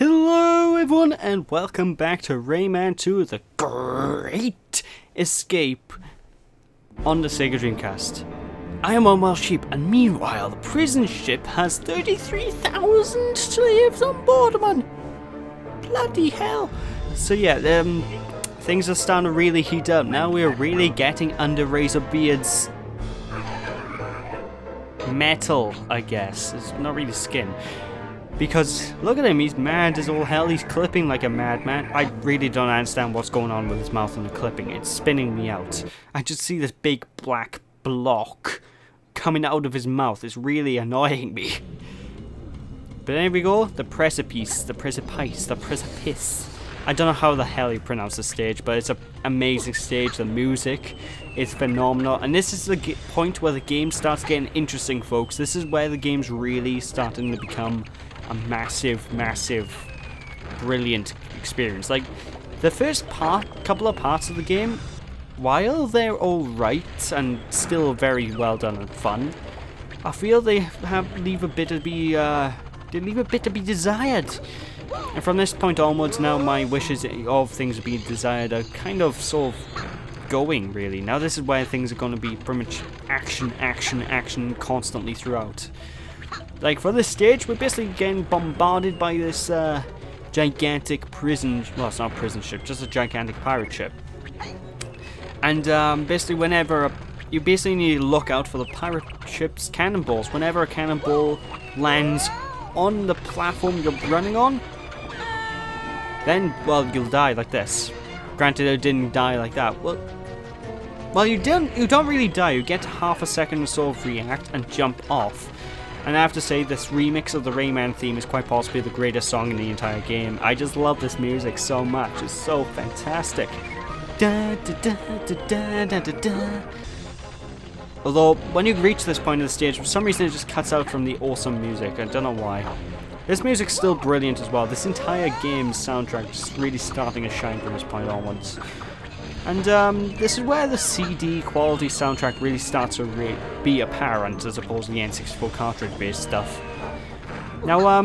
Hello everyone and welcome back to Rayman 2, The Great Escape on the SEGA Dreamcast. I am on Sheep, and meanwhile the prison ship has 33,000 slaves on board, man. Bloody hell. So yeah, things are starting to really heat up. Now we are really getting under Razorbeard's metal, I guess. It's not really skin. Because, look at him, he's mad as all hell, he's clipping like a madman. I really don't understand what's going on with his mouth and the clipping, it's spinning me out. I just see this big black block coming out of his mouth, it's really annoying me. But there we go, the precipice. I don't know how the hell you pronounce the stage, but it's an amazing stage, the music is phenomenal. And this is the point where the game starts getting interesting, folks. This is where the game's really starting to become a massive, brilliant experience. Like, the first couple of parts of the game, while they're alright and still very well done and fun, I feel they leave a bit to be desired. And from this point onwards, now my wishes of things being desired are kind of sort of going, really. Now this is where things are going to be pretty much action constantly throughout. Like, for this stage, we're basically getting bombarded by this gigantic prison... Well, it's not a prison ship, just a gigantic pirate ship. And basically, whenever... You basically need to look out for the pirate ship's cannonballs. Whenever a cannonball lands on the platform you're running on, then, well, you'll die like this. Granted, I didn't die like that. Well, you don't really die. You get half a second to sort of react and jump off. And I have to say, this remix of the Rayman theme is quite possibly the greatest song in the entire game. I just love this music so much. It's so fantastic. Da, da, da, da, da, da, da, da. Although, when you reach this point of the stage, for some reason it just cuts out from the awesome music. I don't know why. This music's still brilliant as well. This entire game's soundtrack is really starting to shine from this point onwards. And this is where the CD quality soundtrack really starts to be apparent, as opposed to the N64 cartridge-based stuff. Now,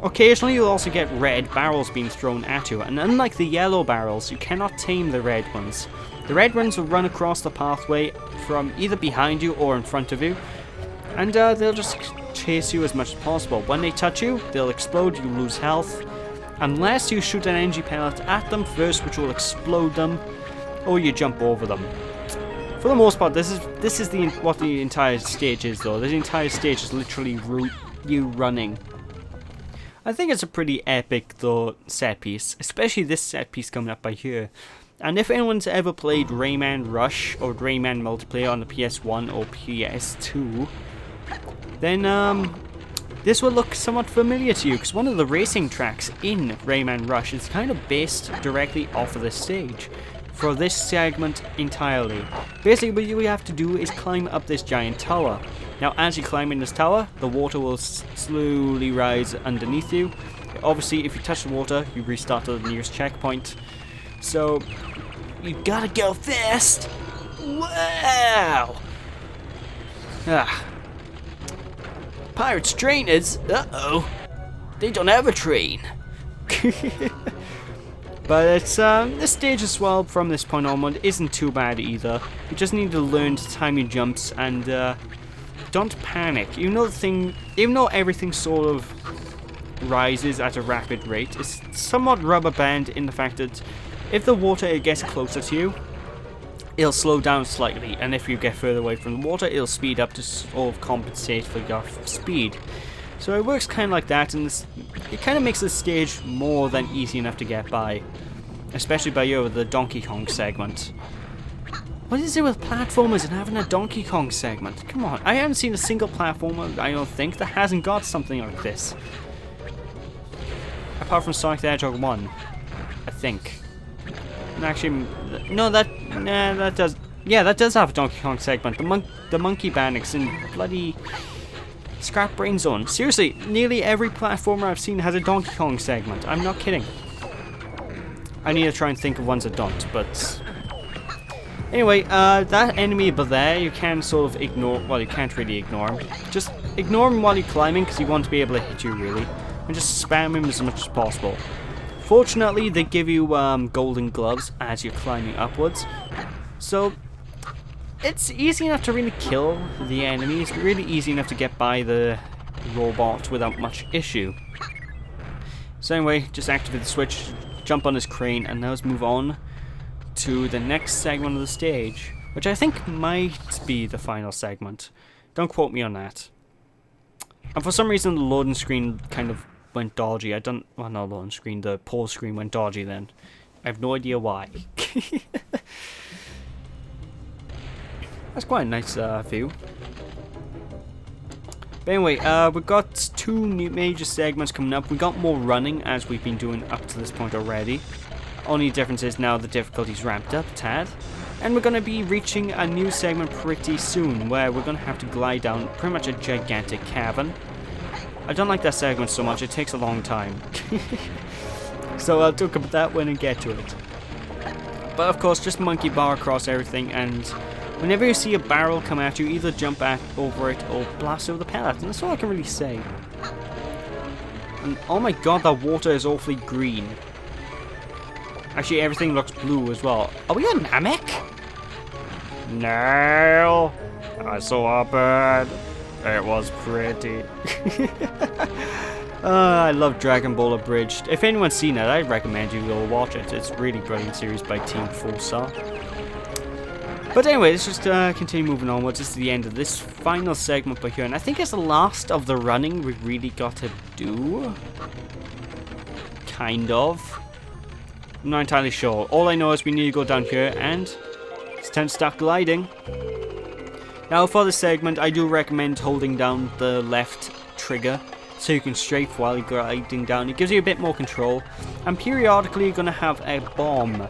occasionally you'll also get red barrels being thrown at you, and unlike the yellow barrels, you cannot tame the red ones. The red ones will run across the pathway from either behind you or in front of you, and they'll just chase you as much as possible. When they touch you, they'll explode, you lose health, unless you shoot an energy pellet at them first, which will explode them, or you jump over them. For the most part, this is what the entire stage is, though. The entire stage is literally you running. I think it's a pretty epic, though, set piece, especially this set piece coming up by here. And if anyone's ever played Rayman Rush or Rayman Multiplayer on the PS1 or PS2, then this will look somewhat familiar to you, because one of the racing tracks in Rayman Rush is kind of based directly off of this stage. For this segment entirely. Basically, what you have to do is climb up this giant tower. Now, as you climb in this tower, the water will slowly rise underneath you. Obviously, if you touch the water, you restart to the nearest checkpoint. So, you gotta go fast. Wow! Pirates trainers? Uh-oh. They don't have a train. But it's, this stage as well, from this point onward, isn't too bad either. You just need to learn to time your jumps and, don't panic. Even though everything sort of rises at a rapid rate, it's somewhat rubber band in the fact that if the water gets closer to you, it'll slow down slightly, and if you get further away from the water, it'll speed up to sort of compensate for your speed. So it works kind of like that, and it kind of makes the stage more than easy enough to get by. Especially by you with the Donkey Kong segment. What is it with platformers and having a Donkey Kong segment? Come on, I haven't seen a single platformer, I don't think, that hasn't got something like this. Apart from Sonic the Hedgehog 1, I think. And actually, no, that does... Yeah, that does have a Donkey Kong segment. The Monkey Bandits in bloody... Scrap Brain Zone. Seriously, nearly every platformer I've seen has a Donkey Kong segment. I'm not kidding. I need to try and think of ones that don't, but... Anyway, that enemy above there, you can sort of ignore... Well, you can't really ignore him. Just ignore him while you're climbing, because he won't be able to hit you, really. and just spam him as much as possible. Fortunately, they give you golden gloves as you're climbing upwards, so it's easy enough to really kill the enemy. It's really easy enough to get by the robot without much issue. So anyway, just activate the switch, jump on this crane, and now let's move on to the next segment of the stage, which I think might be the final segment. Don't quote me on that. And for some reason the loading screen kind of went dodgy. Well, not loading screen, the pause screen went dodgy then. I have no idea why. That's quite a nice view. But anyway, we've got two new major segments coming up. We got more running, as we've been doing up to this point already. Only difference is now the difficulty's ramped up a tad. And we're going to be reaching a new segment pretty soon, where we're going to have to glide down pretty much a gigantic cavern. I don't like that segment so much, it takes a long time. So I'll talk about that when I get to it. But of course, just monkey bar across everything, and whenever you see a barrel come at you, either jump over it or blast over the pellet, and that's all I can really say. And oh my god, that water is awfully green. Actually, everything looks blue as well. Are we on Namek? No, I saw a bird. It was pretty. I love Dragon Ball Abridged. If anyone's seen it, I'd recommend you go watch it. It's a really brilliant series by Team 4-Star. But anyway, let's just continue moving onwards. This is the end of this final segment by here, and I think it's the last of the running we've really got to do. Kind of. I'm not entirely sure. All I know is we need to go down here, and it's time to start gliding. Now for this segment, I do recommend holding down the left trigger so you can strafe while you're gliding down. It gives you a bit more control, and periodically you're going to have a bomb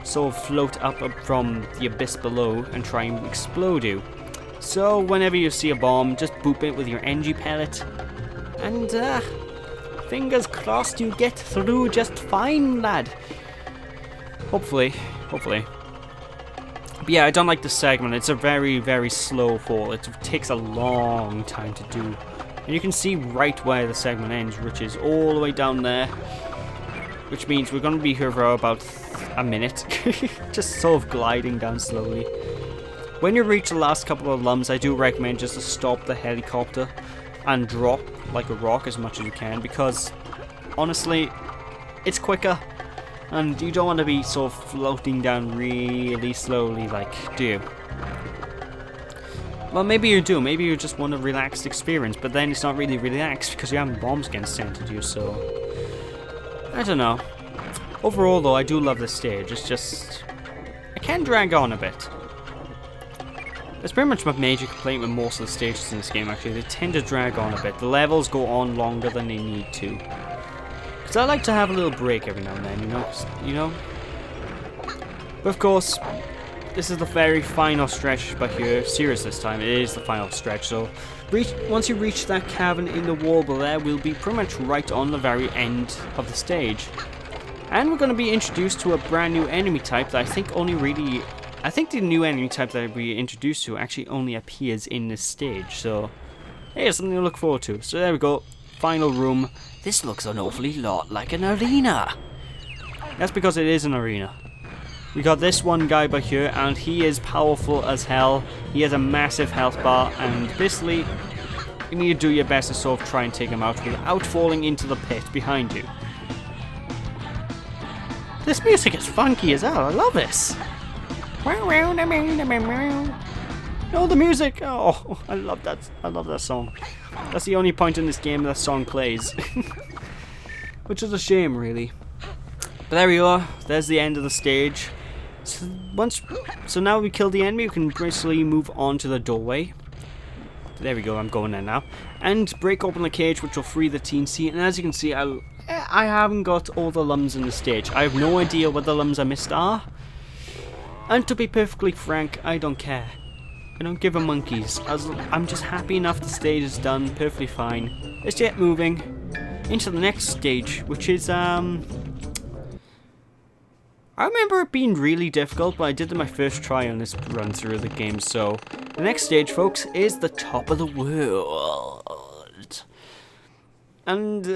sort of float up from the abyss below and try and explode you. So whenever you see a bomb, just boop it with your NG pellet, and fingers crossed you get through just fine, lad. Hopefully. But yeah, I don't like this segment. It's a very, very slow fall. It takes a long time to do. And you can see right where the segment ends, which is all the way down there. Which means we're going to be here for about a minute. Just sort of gliding down slowly. When you reach the last couple of lumps, I do recommend just to stop the helicopter and drop like a rock as much as you can. Because, honestly, it's quicker. And you don't want to be sort of floating down really slowly, like, do you? Well, maybe you do. Maybe you just want a relaxed experience, but then it's not really relaxed because you have bombs getting sent at you, so I don't know. Overall, though, I do love this stage. It's just, it can drag on a bit. That's pretty much my major complaint with most of the stages in this game, actually. They tend to drag on a bit. The levels go on longer than they need to. Because I like to have a little break every now and then, you know? But of course, this is the very final stretch by here. Serious this time, it is the final stretch, so once you reach that cavern in the wall below, we'll be pretty much right on the very end of the stage. And we're going to be introduced to a brand new enemy type that I think the new enemy type that we introduced to actually only appears in this stage, so hey, it's something to look forward to. So there we go, final room. This looks an awfully lot like an arena. That's because it is an arena. We got this one guy by here, and he is powerful as hell. He has a massive health bar, and basically, you need to do your best to sort of try and take him out without falling into the pit behind you. This music is funky as hell, I love this. Oh, the music! Oh, I love that song. That's the only point in this game that song plays. Which is a shame, really. But there we are, there's the end of the stage. So now we killed the enemy, we can basically move on to the doorway. There we go, I'm going there now. And break open the cage, which will free the TNC. And as you can see, I haven't got all the lums in the stage. I have no idea what the lums I missed are. And to be perfectly frank, I don't care. I don't give a monkeys. I'm just happy enough the stage is done, perfectly fine. Let's get moving into the next stage, which is, I remember it being really difficult, but I did it my first try on this run through of the game, so the next stage, folks, is the top of the world. And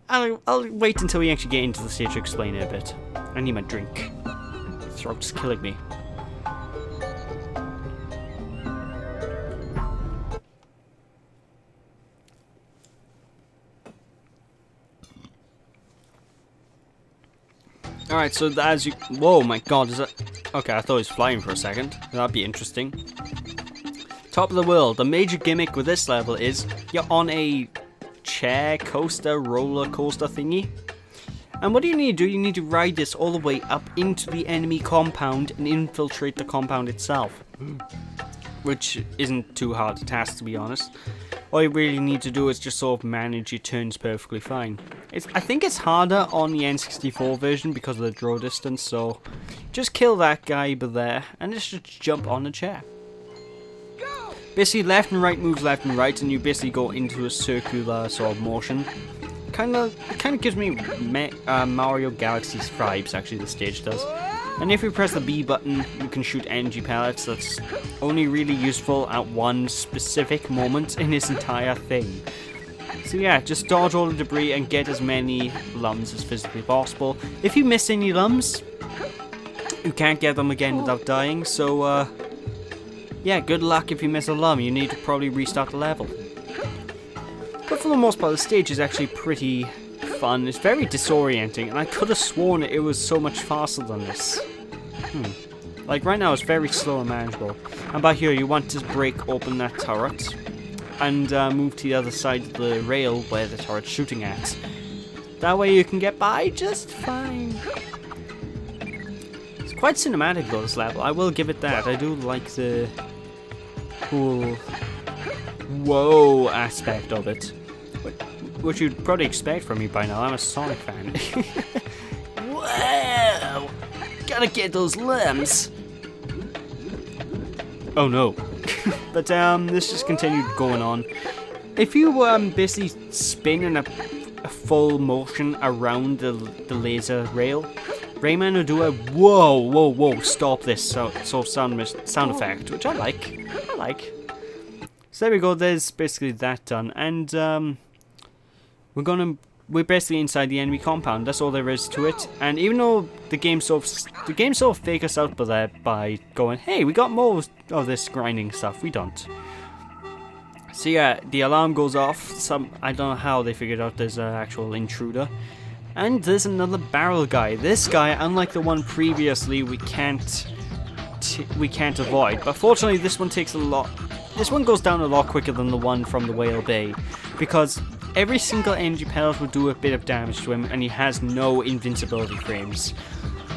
I'll wait until we actually get into the stage to explain it a bit. I need my drink. My throat's killing me. Alright, so as you... Whoa, my god, is that... Okay, I thought it was flying for a second. That'd be interesting. Top of the world. The major gimmick with this level is you're on a chair coaster, roller coaster thingy. And what do you need to do? You need to ride this all the way up into the enemy compound and infiltrate the compound itself. Which isn't too hard a task, to be honest. All you really need to do is just sort of manage your turns perfectly fine. I think it's harder on the N64 version because of the draw distance, so just kill that guy over there and just jump on the chair. Basically left and right moves left and right, and you basically go into a circular sort of motion. It kind of gives me Mario Galaxy vibes, actually, the stage does. And if you press the B button, you can shoot energy pellets. That's only really useful at one specific moment in this entire thing. So yeah, just dodge all the debris and get as many lums as physically possible. If you miss any lums, you can't get them again without dying, so yeah, good luck if you miss a lum. You need to probably restart the level. But for the most part, the stage is actually pretty fun. It's very disorienting, and I could have sworn it was so much faster than this. Like right now, it's very slow and manageable. And by here, you want to break open that turret and move to the other side of the rail where the turret's shooting at. That way, you can get by just fine. It's quite cinematic though, this level. I will give it that. I do like the cool whoa aspect of it, which you'd probably expect from me by now. I'm a Sonic fan. Wow! Gotta get those limbs. Oh no. But this just continued going on. If you basically spin in a full motion around the laser rail, Rayman will do a whoa, whoa, whoa, stop this sound effect, which I like. So there we go, there's basically that done, and we're basically inside the enemy compound. That's all there is to it. And even though the game sort of fake us out by going, hey, we got more of this grinding stuff, we don't. So yeah, the alarm goes off. I don't know how they figured out there's an actual intruder. And there's another barrel guy. This guy, unlike the one previously, we can't avoid. But fortunately, this one takes a lot. This one goes down a lot quicker than the one from the Whale Bay, because every single energy pellet will do a bit of damage to him, and he has no invincibility frames.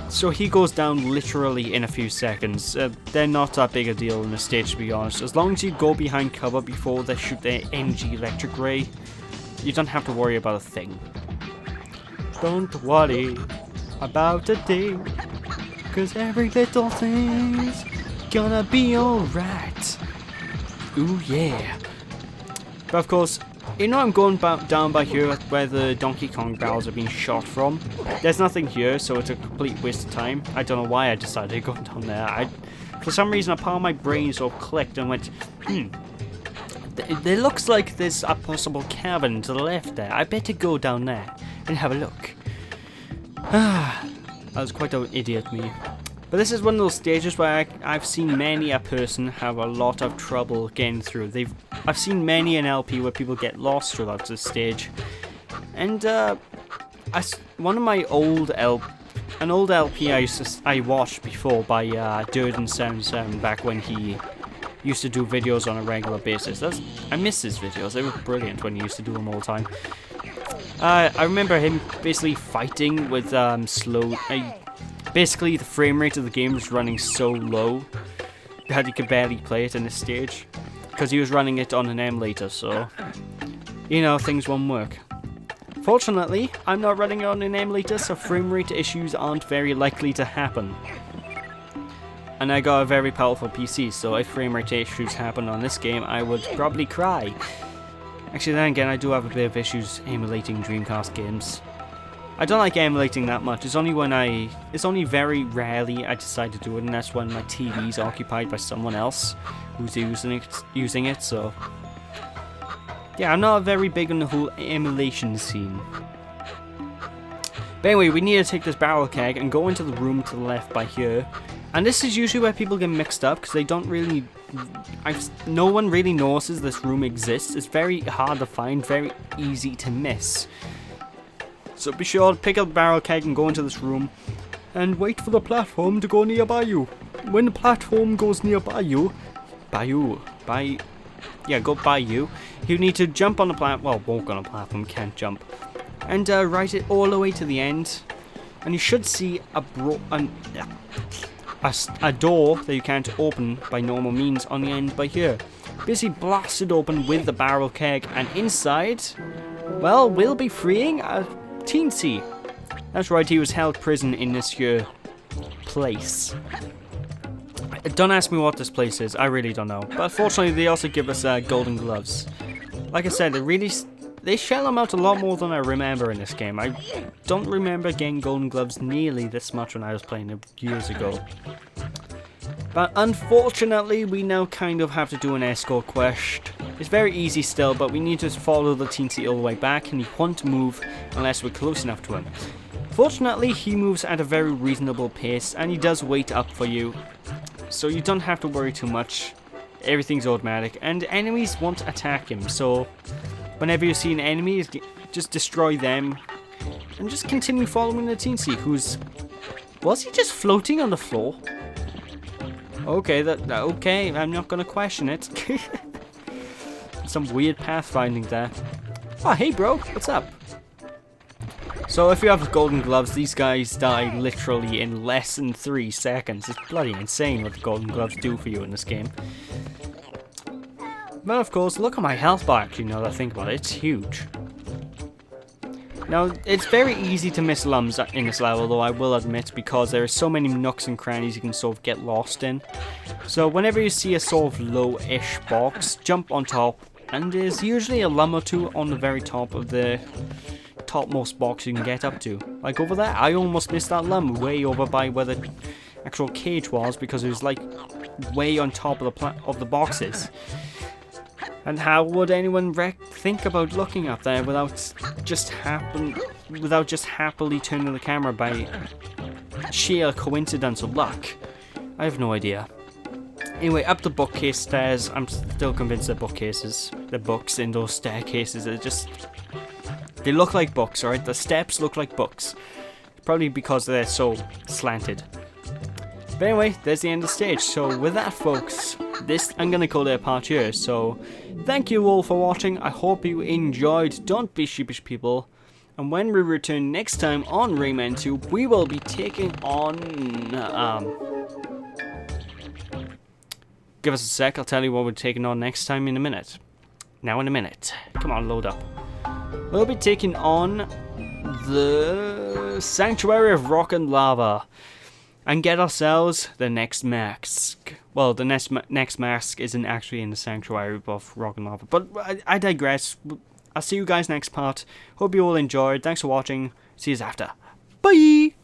So he goes down literally in a few seconds. They're not that big a deal in the stage, to be honest. As long as you go behind cover before they shoot their energy electric ray, you don't have to worry about a thing. Don't worry about a thing, 'cause every little thing's gonna be alright. Ooh yeah. But of course, you know I'm going down by here where the Donkey Kong barrels are being shot from. There's nothing here, so it's a complete waste of time. I don't know why I decided to go down there. For some reason, a part of my brain sort of clicked and went, it looks like there's a possible cabin to the left there. I better go down there and have a look. That was quite an idiot me. But this is one of those stages where I've seen many a person have a lot of trouble getting through. I've seen many an LP where people get lost throughout this stage. And one of my old LP I watched before by Durden77 back when he used to do videos on a regular basis. I miss his videos. They were brilliant when he used to do them all the time. I remember him basically fighting with basically, the frame rate of the game was running so low that he could barely play it in this stage, because he was running it on an emulator, so, you know, things won't work. Fortunately, I'm not running it on an emulator, so frame rate issues aren't very likely to happen. And I got a very powerful PC, so if frame rate issues happen on this game, I would probably cry. Actually, then again, I do have a bit of issues emulating Dreamcast games. I don't like emulating that much. It's only very rarely I decide to do it, and that's when my TV's occupied by someone else who's using it. So Yeah, I'm not very big on the whole emulation scene. But anyway, we need to take this barrel keg and go into the room to the left by here. And this is usually where people get mixed up because they don't really... no one really notices this room exists. It's very hard to find, very easy to miss. So be sure to pick up the barrel keg and go into this room. And wait for the platform to go nearby you. When the platform goes nearby you... go by you. You need to jump on the platform. Well, walk on a platform, can't jump. And write it all the way to the end. And you should see a door that you can't open by normal means on the end by here. Basically blast it open with the barrel keg, and inside, well, we'll be freeing a teensy. That's right, he was held prison in this here place. Don't ask me what this place is, I really don't know. But fortunately they also give us golden gloves. Like I said, they shell them out a lot more than I remember in this game. I don't remember getting golden gloves nearly this much when I was playing it years ago. But unfortunately, we now kind of have to do an escort quest. It's very easy still, but we need to follow the teensy all the way back, and he won't move unless we're close enough to him. Fortunately, he moves at a very reasonable pace, and he does wait up for you. So you don't have to worry too much. Everything's automatic, and enemies won't attack him, so... whenever you see an enemy, just destroy them. And just continue following the teensy, who's... was he just floating on the floor? Okay, okay, I'm not gonna question it. Some weird pathfinding there. Oh, hey bro, what's up? So if you have golden gloves, these guys die literally in less than 3 seconds. It's bloody insane what the golden gloves do for you in this game. But of course, look at my health bar actually, now that I think about it, it's huge. Now, it's very easy to miss lums in this level, though I will admit, because there are so many nooks and crannies you can sort of get lost in. So whenever you see a sort of low-ish box, jump on top, and there's usually a lum or two on the very top of the topmost box you can get up to. Like over there, I almost missed that lum way over by where the actual cage was, because it was like way on top of the boxes. And how would anyone think about looking up there without just happily turning the camera by sheer coincidence of luck? I have no idea. Anyway, up the bookcase stairs. I'm still convinced they're bookcases. The books in those staircases are just... they look like books, alright? The steps look like books. Probably because they're so slanted. But anyway, there's the end of the stage. So with that, folks, I'm going to call it a part here. So thank you all for watching. I hope you enjoyed. Don't be sheepish, people. And when we return next time on Rayman 2, we will be taking on... give us a sec. I'll tell you what we're taking on next time in a minute. Now in a minute. Come on, load up. We'll be taking on the Sanctuary of Rock and Lava. And get ourselves the next mask. Well, the next mask isn't actually in the Sanctuary of Rock and Lava. But I digress. I'll see you guys next part. Hope you all enjoyed. Thanks for watching. See you after. Bye!